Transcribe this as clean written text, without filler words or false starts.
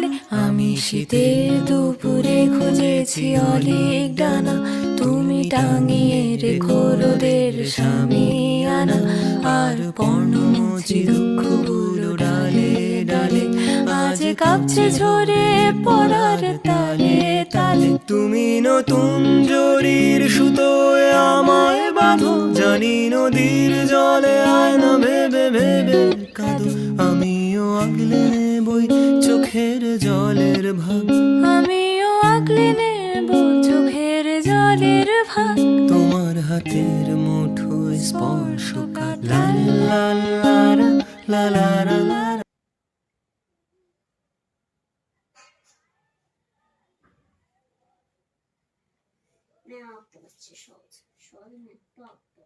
ডালে। আমি শীতের দুপুরে খুঁজেছি অলিক ডানা, তুমি টাঙিয়ে রেখো রোদের সামিয়ানা। আর পর্ণমোচী দুঃখগুলো ডালে ডালে আজ কাঁপছে ঝরে পড়ার তালে তালে। তুমি নতুন জরির সুতোয় আমায় বাঁধো, জানি নদীর জলে আয়না ভেবে ভেবে কাঁদো। আমিও আগলে নেবই চোখের জলের ভাগ, আমিও আগলে নেব চোখের জলের ভাগ। তোমার হাতের মুঠোয় স্পর্শ লা লা লা লা লা লা লা। Ne yaptı? Şort. Şort ne? Yaptı.